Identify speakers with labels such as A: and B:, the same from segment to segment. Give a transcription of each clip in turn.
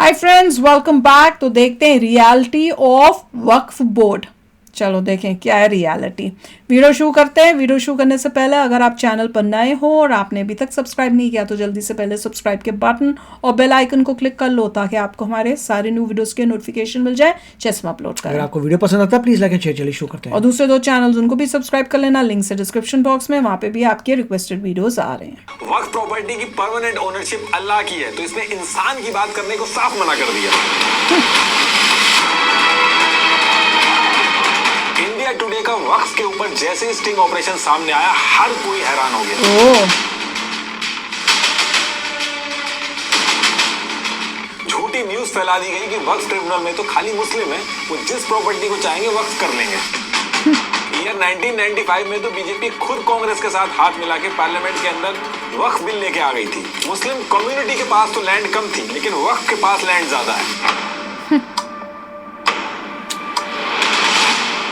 A: Hi friends, welcome back. तो देखते हैं रियलिटी ऑफ वक्फ बोर्ड। चलो देखें क्या है रियलिटी। वीडियो शुरू करते हैं। वीडियो शुरू करने से पहले अगर आप चैनल पर नए हो और आपने अभी तक सब्सक्राइब नहीं किया तो जल्दी से पहले सब्सक्राइब के बटन और बेल आइकन को क्लिक कर लो ताकि आपको हमारे सारे न्यू वीडियोस के नोटिफिकेशन मिल जाए जैसे हम अपलोड करें।
B: अगर आपको वीडियो पसंद आता है प्लीज लाइक एंड शेयर। चलिए शुरू करते हैं।
A: और दूसरे दो चैनल्स उनको भी सब्सक्राइब कर लेना, लिंक से डिस्क्रिप्शन बॉक्स में, वहां पे भी आपके रिक्वेस्टेड वीडियोस आ रहे हैं।
C: वक्फ प्रॉपर्टी की परमानेंट ओनरशिप अल्लाह की है, तो इसमें इंसान की बात करने को साफ मना कर दिया। इंडिया टुडे का वक्फ के ऊपर जैसे ही स्टिंग ऑपरेशन सामने आया, हर कोई हैरान हो गया। झूठी न्यूज फैला दी गई कि वक्फ ट्रिब्यूनल में तो खाली मुस्लिम है, वो जिस प्रॉपर्टी को चाहेंगे वक्फ कर लेंगे। ईयर 1995 में तो बीजेपी खुद कांग्रेस के साथ हाथ मिला के पार्लियामेंट के अंदर वक्फ बिल लेके आ गई थी। मुस्लिम कम्युनिटी के पास तो लैंड कम थी, लेकिन वक्फ के पास लैंड ज्यादा है।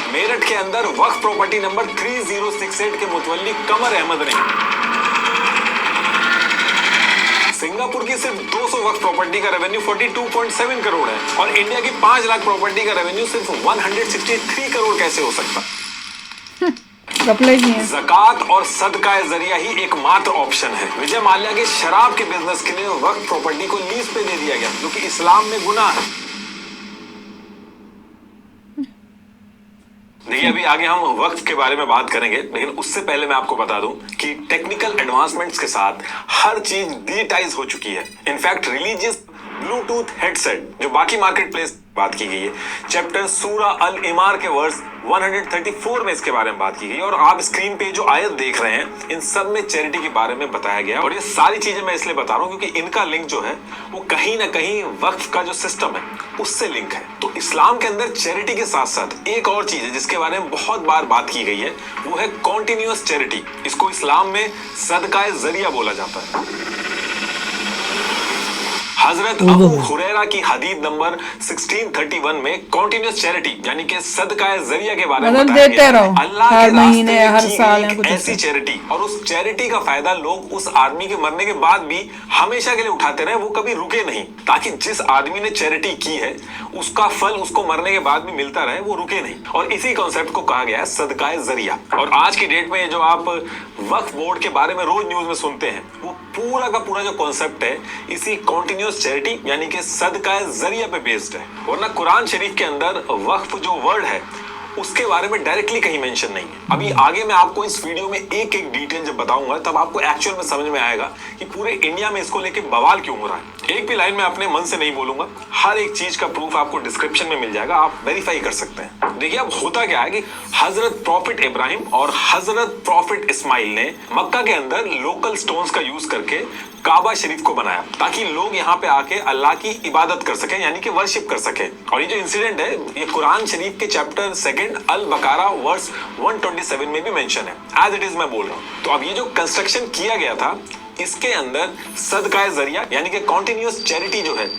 C: मेरठ के अंदर वक्फ प्रॉपर्टी नंबर 3068 के मुतवल्ली कमर अहमद ने सिंगापुर की सिर्फ 200 वक्फ प्रॉपर्टी का रेवेन्यू 42.7 करोड़ है, और इंडिया की 5 लाख प्रॉपर्टी का रेवेन्यू सिर्फ 163 करोड़ कैसे हो सकता? ज़कात और सदका जरिया ही एकमात्र ऑप्शन है। विजय माल्या के शराब के बिजनेस के लिए वक्फ प्रॉपर्टी को लीज पे दे दिया गया, जो कि इस्लाम में गुनाह है। देखिए, अभी आगे हम वक्फ के बारे में बात करेंगे, लेकिन उससे पहले मैं आपको बता दूं कि टेक्निकल एडवांसमेंट्स के साथ हर चीज डिजिटाइज हो चुकी है। इनफैक्ट रिलीजियस ब्लूटूथ हेडसेट जो बाकी मार्केट प्लेस बात की गई है, चैप्टर सूरा अल इमार के वर्स 134 में इसके बारे में बात की गई, और आप स्क्रीन पे जो आयत देख रहे हैं इन सब में चैरिटी के बारे में बताया गया। और ये सारी चीजें मैं इसलिए बता रहा हूँ क्योंकि इनका लिंक जो है वो कहीं ना कहीं वक्फ का जो सिस्टम है उससे लिंक है। तो इस्लाम के अंदर चैरिटी के साथ साथ एक और चीज है जिसके बारे में बहुत बार बात की गई है, वो है कॉन्टिन्यूअस चैरिटी। इसको इस्लाम में सदका जरिया बोला जाता है। हजरत अबू हुरैरा की हदीस नंबर 1631 में कॉन्टिन्यूअस चैरिटी यानी कि सदका जरिया के बारे में बताया गया। अल्लाह के रास्ते हर साल ऐसी चैरिटी, और उस चैरिटी का फायदा लोग उस आदमी के मरने के बाद भी हमेशा के लिए उठाते रहे, वो कभी रुके नहीं, ताकि जिस आदमी ने चैरिटी की है उसका फल उसको मरने के बाद भी मिलता रहे, वो रुके नहीं। और इसी कॉन्सेप्ट को कहा गया है सदका जरिया। और आज की डेट में जो आप वक्फ बोर्ड के बारे में रोज न्यूज में सुनते हैं, वो पूरा का पूरा जो कॉन्सेप्ट है इसी कॉन्टिन्यूअस चैरिटी यानी कि सदका जरिया पे बेस्ड है। वरना कुरान शरीफ के अंदर वक्फ जो वर्ड है उसके बारे में डायरेक्टली कहीं मेंशन नहीं है। अभी आगे मैं आपको इस वीडियो में एक एक डिटेल जब बताऊंगा तब आपको एक्चुअल में समझ में आएगा कि पूरे इंडिया में इसको लेके बवाल क्यों हो रहा है। एक भी लाइन में अपने मन से नहीं बोलूंगा, हर एक चीज का प्रूफ आपको डिस्क्रिप्शन में मिल जाएगा, आप वेरीफाई कर सकते हैं। देखिए, अब होता क्या है कि हजरत प्रॉफिट इब्राहिम और हजरत प्रॉफिट इस्माइल ने मक्का के अंदर लोकल स्टोन्स का यूज करके काबा शरीफ को बनाया ताकि लोग यहाँ पे आके अल्लाह की इबादत कर सकें, यानी कि वर्शिप कर सकें। और ये जो इंसिडेंट है ये कुरान शरीफ के चैप्टर 2 अल बकारा वर्स 127 में भी मेंशन है। एज इट इज मैं बोल रहा हूँ। तो अब ये जो कंस्ट्रक्शन किया गया था इसके अंदर सदका जरिया यानी कि कॉन्टिन्यूअस चैरिटी जो है,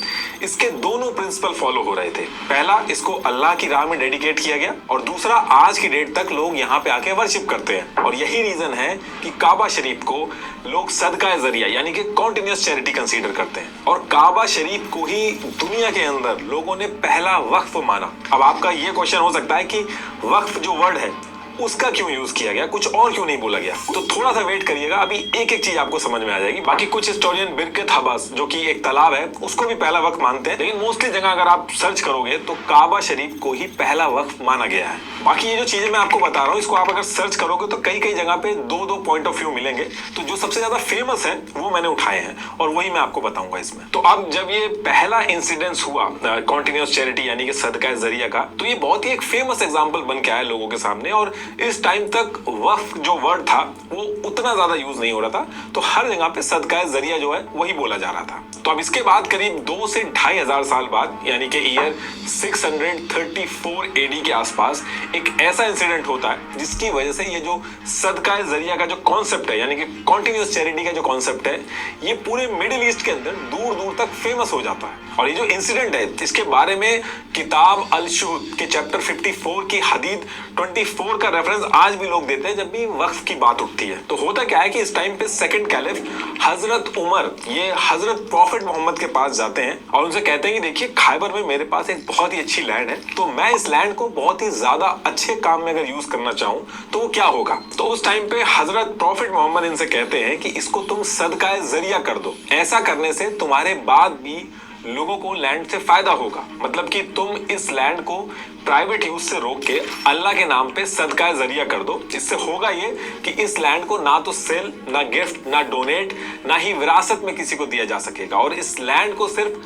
C: इसके दोनों प्रिंसिपल फॉलो हो रहे थे। पहला, इसको अल्लाह की राह में डेडिकेट किया गया, और दूसरा, आज की डेट तक लोग यहाँ पे आके वर्शिप करते हैं। और यही रीजन है कि काबा शरीफ को लोग सदका जरिया यानी कि कॉन्टिन्यूअस चैरिटी कंसीडर करते हैं। और काबा शरीफ को ही दुनिया के अंदर लोगों ने पहला वक्फ माना। अब आपका ये क्वेश्चन हो सकता है कि वक्फ जो वर्ड है उसका क्यों यूज किया गया, कुछ और क्यों नहीं बोला गया? तो थोड़ा सा वेट करिएगा, अभी एक एक चीज आपको समझ में आ जाएगी। बाकी कुछ हिस्टोरियन बिरकत हबास जो कि एक तालाब है उसको भी पहला वक्त मानते हैं, लेकिन मोस्टली जगह अगर आप सर्च करोगे तो काबा शरीफ को ही पहला वक्त माना गया है। बाकी ये जो चीजें मैं आपको बता रहा हूँ इसको आप अगर सर्च करोगे तो कई कई जगह पे दो दो पॉइंट ऑफ व्यू मिलेंगे। तो जो सबसे ज्यादा फेमस है वो मैंने उठाए हैं और वही मैं आपको बताऊंगा इसमें। तो अब जब ये पहला इंसिडेंस हुआ कॉन्टिन्यूअस चैरिटी यानी कि सदका जरिया का, तो ये बहुत ही एक फेमस एग्जाम्पल बन के आया लोगों के सामने। और इस टाइम तक वक्फ जो वर्ड था वो उतना ज्यादा यूज नहीं हो रहा था, तो हर जगह पे सदका जरिया जो है वही बोला जा रहा था। तो अब इसके बाद करीब 2 से 2,500 साल बाद यानी कि ईयर 634 एडी के आसपास एक ऐसा इंसिडेंट होता है जिसकी वजह से ये जो सदका जरिया का जो कॉन्सेप्ट है यानी कि कॉन्टिन्यूअस चैरिटी का जो कॉन्सेप्ट है ये पूरे मिडिल ईस्ट के अंदर दूर दूर तक फेमस हो जाता है। और ये जो इंसिडेंट है इसके बारे में किताब अल शुहद के चैप्टर 54 की हदीद 24 का रेफरेंस आज भी लोग देते हैं जब भी वक्फ की बात उठती है। तो होता क्या है कि इस टाइम पे सेकंड कैलिफ हजरत उमर ये हजरत प्रॉफिट मोहम्मद के पास जाते हैं और उनसे कहते हैं कि देखिए खैबर में मेरे पास एक बहुत ही अच्छी लैंड है, तो मैं इस लैंड को बहुत ही ज्यादा अच्छे काम में अगर यूज करना चाहूं तो वो क्या होगा। तो उस टाइम पे हजरत प्रॉफिट मोहम्मद इनसे कहते हैं कि इसको तुम सदकाए जरिया कर दो, ऐसा करने से तुम्हारे बाद भी लोगों को लैंड से फायदा होगा। मतलब कि तुम इस लैंड को प्राइवेट यूज से रोक के अल्लाह के नाम पे सदका जरिया कर दो। इससे होगा ये कि इस लैंड को ना तो सेल, ना गिफ्ट, ना डोनेट, ना ही विरासत में किसी को दिया जा सकेगा और इस लैंड को सिर्फ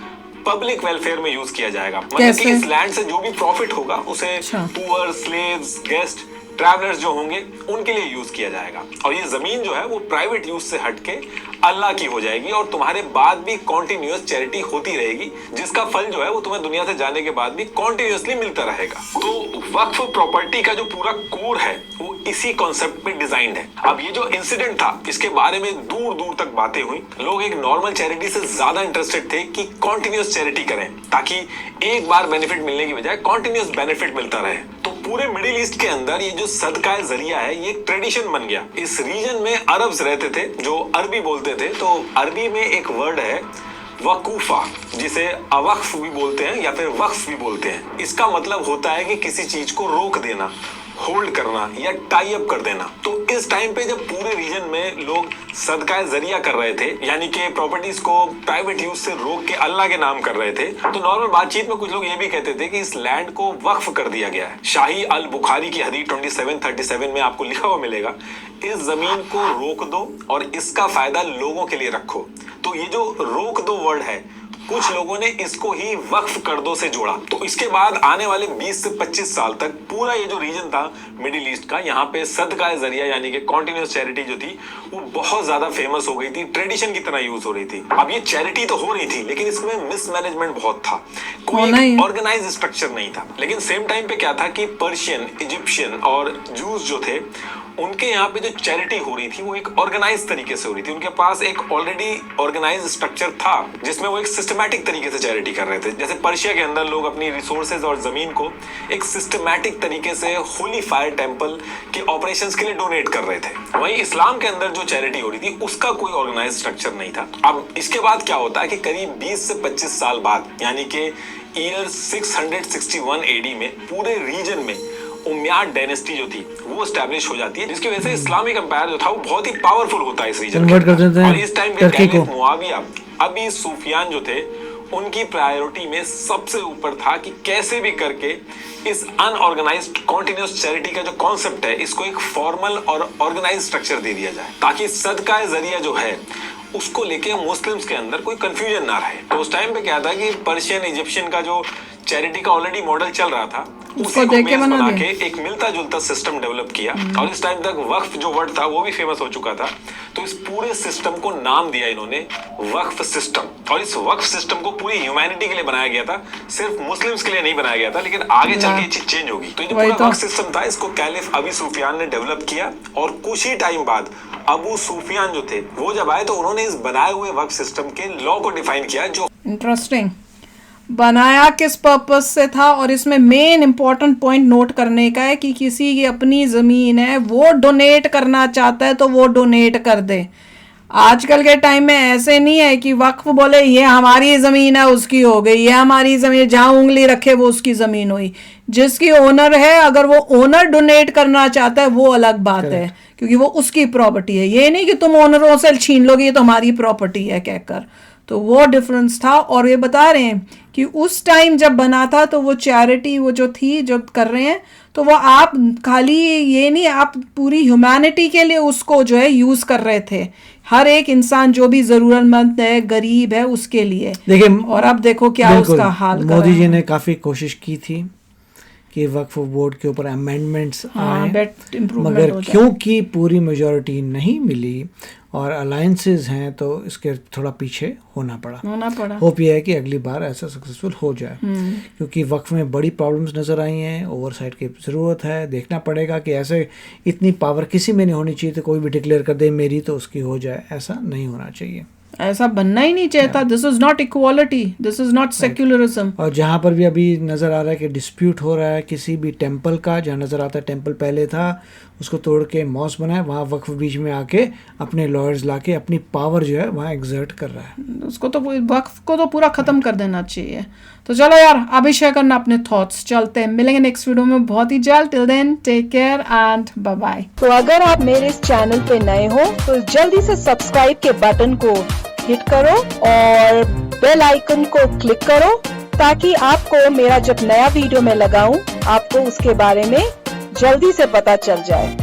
C: पब्लिक वेलफेयर में यूज किया जाएगा। मतलब कि इस लैंड से जो भी प्रॉफिट होगा उसे पुअर, स्लेव्स, गेस्ट, ट्रैवलर्स जो होंगे उनके लिए यूज किया जाएगा और ये जमीन जो है वो प्राइवेट यूज से हटके अल्लाह की हो जाएगी और तुम्हारे बाद भी कॉन्टिन्यूअस चैरिटी होती रहेगी, जिसका फल जो है वो तुम्हें दुनिया से जाने के बाद भी कॉन्टिन्यूअसली मिलता रहेगा। तो वक्फ प्रॉपर्टी का जो पूरा कोर है वो इसी कॉन्सेप्ट पे डिजाइंड है। अब ये जो इंसिडेंट था इसके बारे में दूर दूर तक बातें हुई। लोग एक नॉर्मल चैरिटी से ज्यादा इंटरेस्टेड थे कि कॉन्टिन्यूअस चैरिटी करें ताकि एक बार बेनिफिट मिलने की बजाय कॉन्टिन्यूअस बेनिफिट मिलता रहे। तो पूरे मिडिल ईस्ट के अंदर ये जो सदका जरिया है ये एक ट्रेडिशन बन गया। इस रीजन में अरब्स रहते थे जो अरबी बोलते थे, तो अरबी में एक वर्ड है वकूफा, जिसे अवक्फ भी बोलते हैं या फिर वक्फ भी बोलते हैं। इसका मतलब होता है कि किसी चीज को रोक देना, होल्ड करना या टाई अप कर देना। तो इस टाइम पे जब पूरे रीजन में लोग सदका जरिया कर रहे थे, यानी कि प्रॉपर्टीज को प्राइवेट यूज से रोक के अल्लाह के नाम कर रहे थे, तो नॉर्मल बातचीत में कुछ लोग ये भी कहते थे कि इस लैंड को वक्फ कर दिया गया है। शाही अल बुखारी की हदीस 2737 में आपको लिखा हुआ मिलेगा, इस जमीन को रोक दो और इसका फायदा लोगों के लिए रखो। तो ये जो रोक दो वर्ड है, कुछ लोगों ने इसको ही वक्फ कर दो से जोड़ा। तो इसके बाद आने वाले 20 से 25 साल तक पूरा ये जो रीजन था मिडिल ईस्ट का, यहाँ पे सदका जरिया यानी कि कॉन्टिन्यूअस चैरिटी जो थी वो बहुत ज्यादा फेमस हो गई थी, ट्रेडिशन की तरह यूज हो रही थी। अब ये चैरिटी तो हो रही थी लेकिन इसमें मिसमैनेजमेंट बहुत था, कोई ऑर्गेनाइज स्ट्रक्चर नहीं था। लेकिन सेम टाइम पे क्या था कि पर्शियन, इजिप्शियन और जूस जो थे उनके यहाँ पे जो चैरिटी हो रही थी वो एक ऑर्गेनाइज तरीके से हो रही थी। उनके पास एक ऑलरेडी ऑर्गेनाइज स्ट्रक्चर था जिसमें वो एक सिस्टमैटिक तरीके से चैरिटी कर रहे थे। जैसे पर्शिया के अंदर लोग अपनी रिसोर्सेज और जमीन को एक सिस्टमैटिक तरीके से होली फायर टेम्पल के ऑपरेशंस के लिए डोनेट कर रहे थे। वहीं इस्लाम के अंदर जो चैरिटी हो रही थी उसका कोई ऑर्गेनाइज स्ट्रक्चर नहीं था। अब इसके बाद क्या होता है कि करीब 20 से 25 साल बाद यानी कि ईयर 661 एडी में पूरे रीजन में उमैयद डायनेस्टी जो थी वो एस्टैब्लिश हो जाती है, जिसकी वजह से इस्लामिक एम्पायर जो था वो बहुत ही पावरफुल होता है इस रीजन में। और इस टाइम के कैलिफ मुआविया अबी सुफियान जो थे उनकी प्रायोरिटी में सबसे ऊपर था कि कैसे भी करके इस अनऑर्गेनाइज्ड कॉन्टिन्यूअस चैरिटी का जो कॉन्सेप्ट है इसको एक फॉर्मल और ऑर्गेनाइज्ड स्ट्रक्चर दे दिया जाए ताकि सदका जरिया जो है उसको लेके मुस्लिम्स के अंदर कोई कंफ्यूजन ना रहे। तो उस टाइम पे क्या था कि पर्शियन, इजिप्शियन का जो चैरिटी का ऑलरेडी मॉडल चल रहा था उसको देख के बना के एक मिलता जुलता सिस्टम डेवलप किया और इस टाइम तक वक्फ जो वर्ड था वो भी फेमस हो चुका था। तो इस पूरे सिस्टम को नाम दिया इन्होंने वक्फ सिस्टम और इस वक्फ सिस्टम को पूरी ह्यूमैनिटी के लिए बनाया गया था, सिर्फ मुस्लिम्स के लिए नहीं बनाया गया था। लेकिन आगे चल के ये चीज चेंज होगी। तो ये जो पूरा वक्फ सिस्टम था इसको कैलिफ अबी सुफियान ने डेवलप किया और कुछ ही टाइम बाद अबू सुफियान जो थे वो जब आए तो उन्होंने इस बनाए हुए वक्फ सिस्टम के लॉ को डिफाइन किया। जो
A: इंटरेस्टिंग बनाया किस पर्पस से था और इसमें मेन इंपॉर्टेंट पॉइंट नोट करने का है कि किसी की अपनी ज़मीन है वो डोनेट करना चाहता है तो वो डोनेट कर दे। आजकल के टाइम में ऐसे नहीं है कि वक्फ बोले ये हमारी ज़मीन है उसकी हो गई, ये हमारी ज़मीन, जहाँ उंगली रखे वो उसकी ज़मीन हुई। जिसकी ओनर है अगर वो ओनर डोनेट करना चाहता है वो अलग बात है क्योंकि वो उसकी प्रॉपर्टी है। ये नहीं कि तुम ओनरों से छीन लोगे ये तो हमारी प्रॉपर्टी है कहकर। तो वो डिफरेंस था। और ये बता रहे हैं कि उस टाइम जब बना था तो वो चैरिटी वो जो थी जो कर रहे हैं तो वो आप खाली ये नहीं, आप पूरी ह्यूमैनिटी के लिए उसको जो है यूज़ कर रहे थे। हर एक इंसान जो भी ज़रूरतमंद है, गरीब है, उसके लिए।
B: देखिए
A: और अब देखो क्या उसका हाल।
B: मोदी जी ने काफ़ी कोशिश की थी कि वक्फ बोर्ड के ऊपर अमेंडमेंट्स आए, मगर क्योंकि पूरी मेजॉरिटी नहीं मिली और अलायंसेस हैं तो इसके थोड़ा पीछे होना पड़ा। होप ये है कि अगली बार ऐसा सक्सेसफुल हो जाए क्योंकि वक्फ में बड़ी प्रॉब्लम्स नज़र आई हैं, ओवरसाइट की ज़रूरत है। देखना पड़ेगा कि ऐसे इतनी पावर किसी में नहीं होनी चाहिए तो कोई भी डिक्लेयर कर दे मेरी तो उसकी हो जाए, ऐसा नहीं होना चाहिए।
A: ऐसा बनना ही नहीं चाहता। This is not equality, this is not secularism.
B: और जहाँ पर भी अभी नजर आ रहा है कि डिस्प्यूट हो रहा है किसी भी टेम्पल का, जहाँ नजर आता है टेम्पल पहले था उसको तोड़ के मॉस्क बनाया, वहाँ वक्फ बीच में आके अपने लॉयर्स लाके अपनी पावर जो है वहाँ एग्जर्ट कर रहा है।
A: उसको तो वक्फ को तो पूरा खत्म कर देना चाहिए। तो चलो यार, अभी शेयर करना अपने थॉट्स। चलते हैं, मिलेंगे नेक्स्ट वीडियो में बहुत ही जल्द। Till then take care and bye bye.
D: तो अगर आप मेरे इस चैनल पे नए हो तो जल्दी से सब्सक्राइब के बटन को हिट करो और बेल आइकन को क्लिक करो, ताकि आपको मेरा जब नया वीडियो मैं लगाऊं आपको उसके बारे में जल्दी से पता चल जाए।